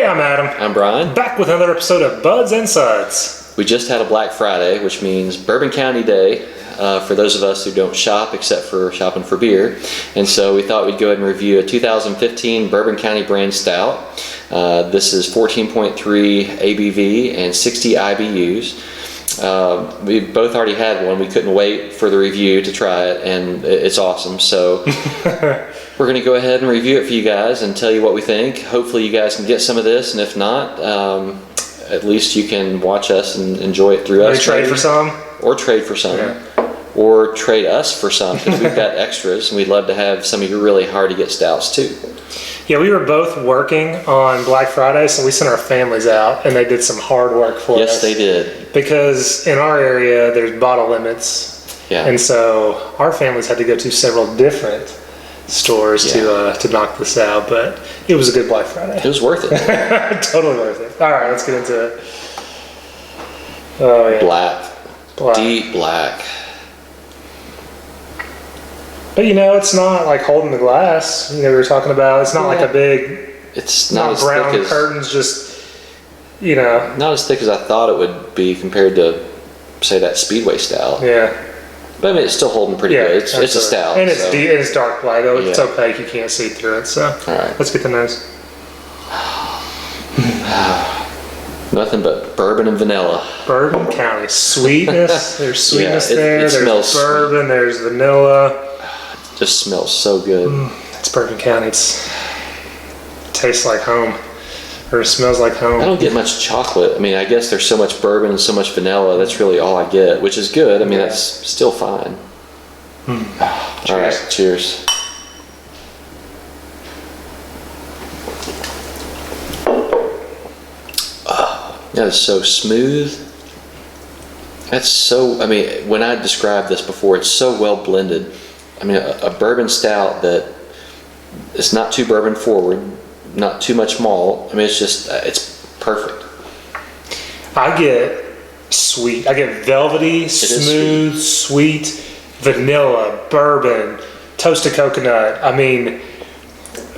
I'm Adam. I'm Bryan. Back with another episode of Buds and Suds. We just had a Black Friday, which means Bourbon County Day for those of us who don't shop except for shopping for beer. And so we thought we'd go ahead and review a 2015 Bourbon County brand stout. This is 14.3 ABV and 60 IBUs. We both already had one. We couldn't wait for the review to try it, and it's awesome. So we're going to go ahead and review it for you guys and tell you what we think. Hopefully you guys can get some of this, and if not, at least you can watch us and enjoy it through us. Trade for some? Or trade for some. Yeah. Or trade us for some, because we've got extras, and we'd love to have some of your really hard to get stouts too. Yeah, we were both working on Black Friday, so we sent our families out, and they did some hard work for us. Yes, they did. Because in our area, there's bottle limits. Yeah. And so our families had to go to several different stores to knock this out, but it was a good Black Friday. It was worth it. Totally worth it. All right, let's get into it. Oh, yeah. Black. Deep black. But it's not like holding the glass. We were talking about, it's not like a big, it's not as brown thick as, curtains, just, not as thick as I thought it would be compared to, say, that Speedway stout. Yeah. But I mean, it's still holding pretty good. It's a stout. And it's deep, it's dark black. It's opaque. You can't see through it. So, all right. Let's get the nose. Nothing but bourbon and vanilla. Bourbon County. Sweetness. There's sweetness there. It there's bourbon. Sweet. There's vanilla. It just smells so good. It's Bourbon County. It tastes like home. Or it smells like home. I don't get much chocolate. I mean, I guess there's so much bourbon and so much vanilla. That's really all I get, which is good. I mean, that's still fine. All right, cheers. That is so smooth. When I described this before, it's so well blended. I mean, a bourbon stout that it's not too bourbon forward, not too much malt. I mean, it's perfect. I get sweet. I get velvety, smooth, sweet, vanilla, bourbon, toasted coconut. I mean,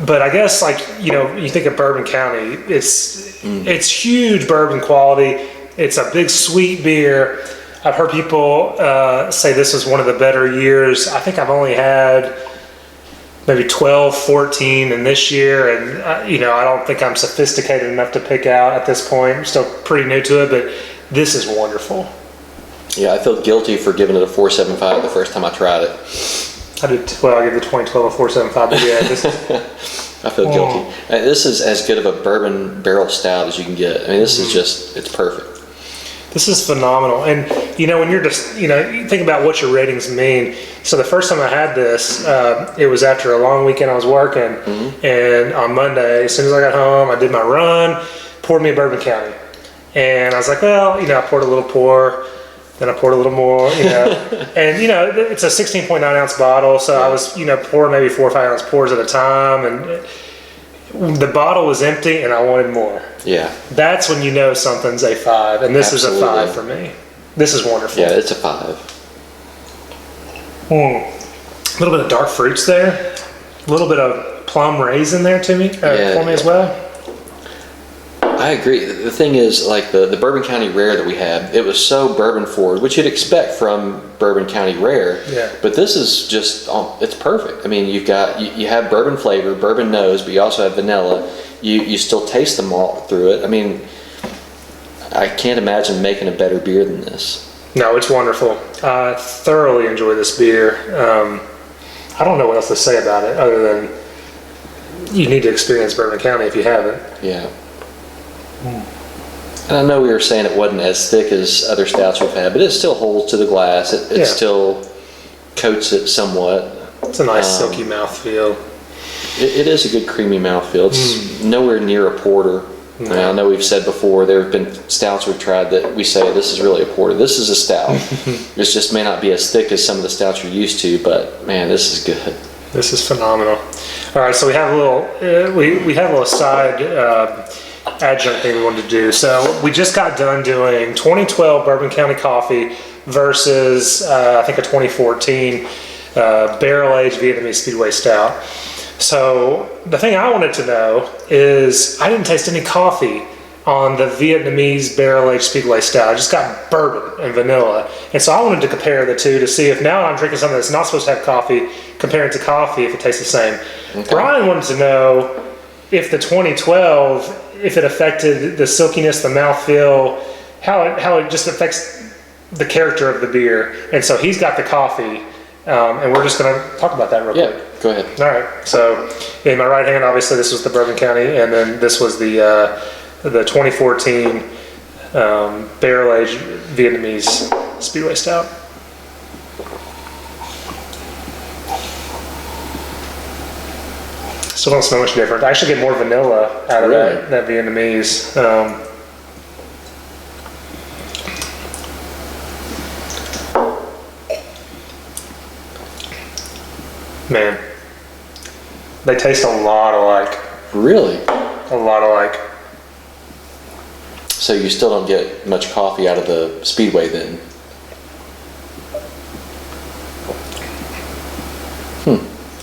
but I guess you think of Bourbon County, it's huge bourbon quality. It's a big sweet beer. I've heard people say this is one of the better years. I think I've only had maybe 12, 14 in this year, and I don't think I'm sophisticated enough to pick out at this point. I'm still pretty new to it, but this is wonderful. Yeah, I feel guilty for giving it a 4.75 the first time I tried it. I did. Well, I gave the 2012 a 4.75, but yeah, this I feel guilty. This is as good of a bourbon barrel stout as you can get. I mean, this is it's perfect. This is phenomenal. And, when you're just, you think about what your ratings mean. So the first time I had this, it was after a long weekend I was working. Mm-hmm. And on Monday, as soon as I got home, I did my run, poured me a Bourbon County. And I was like, well, I poured a little pour, then I poured a little more, And, it's a 16.9 ounce bottle. So I was, pouring maybe 4 or 5 ounce pours at a time. And the bottle was empty and I wanted more. Yeah. That's when you know something's a 5, and this is a 5 for me. This is wonderful. Yeah, it's a 5. A little bit of dark fruits there. A little bit of plum raisin there for me as well. I agree. The thing is, like the Bourbon County Rare that we had, it was so bourbon forward, which you'd expect from Bourbon County Rare. Yeah. But this is just, it's perfect. I mean, you have bourbon flavor, bourbon nose, but you also have vanilla. You still taste the malt through it. I mean, I can't imagine making a better beer than this. No, it's wonderful. I thoroughly enjoy this beer. I don't know what else to say about it other than you need to experience Bourbon County if you haven't. Yeah. And I know we were saying it wasn't as thick as other stouts we've had, but it still holds to the glass. It still coats it somewhat. It's a nice silky mouthfeel. It is a good creamy mouthfeel. It's nowhere near a porter. No. I know we've said before there have been stouts we've tried that we say this is really a porter. This is a stout. This just may not be as thick as some of the stouts you're used to, but man, this is good. This is phenomenal. All right, so we have a little we have a little side adjunct thing we wanted to do. So we just got done doing 2012 Bourbon County Coffee versus I think a 2014 barrel-aged Vietnamese Speedway Stout. So the thing I wanted to know is I didn't taste any coffee on the Vietnamese barrel-aged Speedway Stout. I just got bourbon and vanilla. And so I wanted to compare the two to see if now I'm drinking something that's not supposed to have coffee, compare it to coffee, if it tastes the same. Okay. Bryan wanted to know if the 2012, if it affected the silkiness, the mouthfeel, how it just affects the character of the beer. And so he's got the coffee, and we're just going to talk about that real quick. Yeah, go ahead. All right. So in my right hand, obviously, this was the Bourbon County, and then this was the 2014 barrel-aged Vietnamese Speedway Stout. Still don't smell much different. I actually get more vanilla out of that Vietnamese. Man, they taste a lot alike. Really? A lot alike. So you still don't get much coffee out of the Speedway then?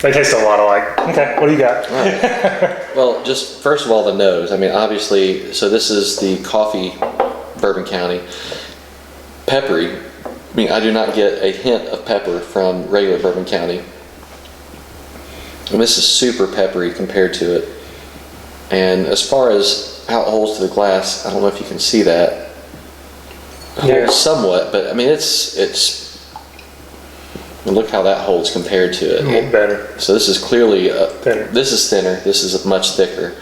They taste a lot alike. Okay, what do you got? Right. Well, just first of all, the nose. I mean, obviously, so this is the coffee Bourbon County. Peppery. I mean, I do not get a hint of pepper from regular Bourbon County. And this is super peppery compared to it. And as far as how it holds to the glass, I don't know if you can see that. It holds somewhat, but I mean, it's look how that holds compared to it. Better. So this is clearly thinner. This is thinner. This is much thicker.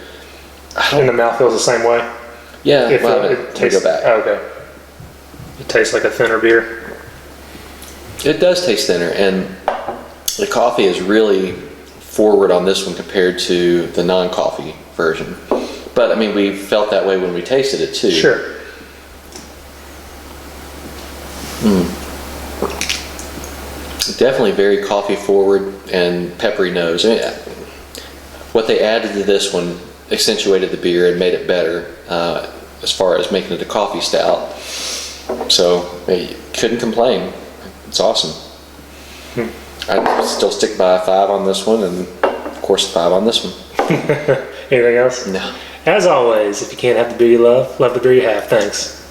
And the mouth feels the same way? Yeah. It tastes, go back. Oh, okay. It tastes like a thinner beer. It does taste thinner, and the coffee is really forward on this one compared to the non-coffee version. But I mean, we felt that way when we tasted it too. Sure. Definitely very coffee forward and peppery nose. I mean, what they added to this one accentuated the beer and made it better as far as making it a coffee stout. So you couldn't complain. It's awesome. I'd still stick by a 5 on this one, and of course a 5 on this one. Anything else? No. As always, if you can't have the beer you love the beer you have. Thanks.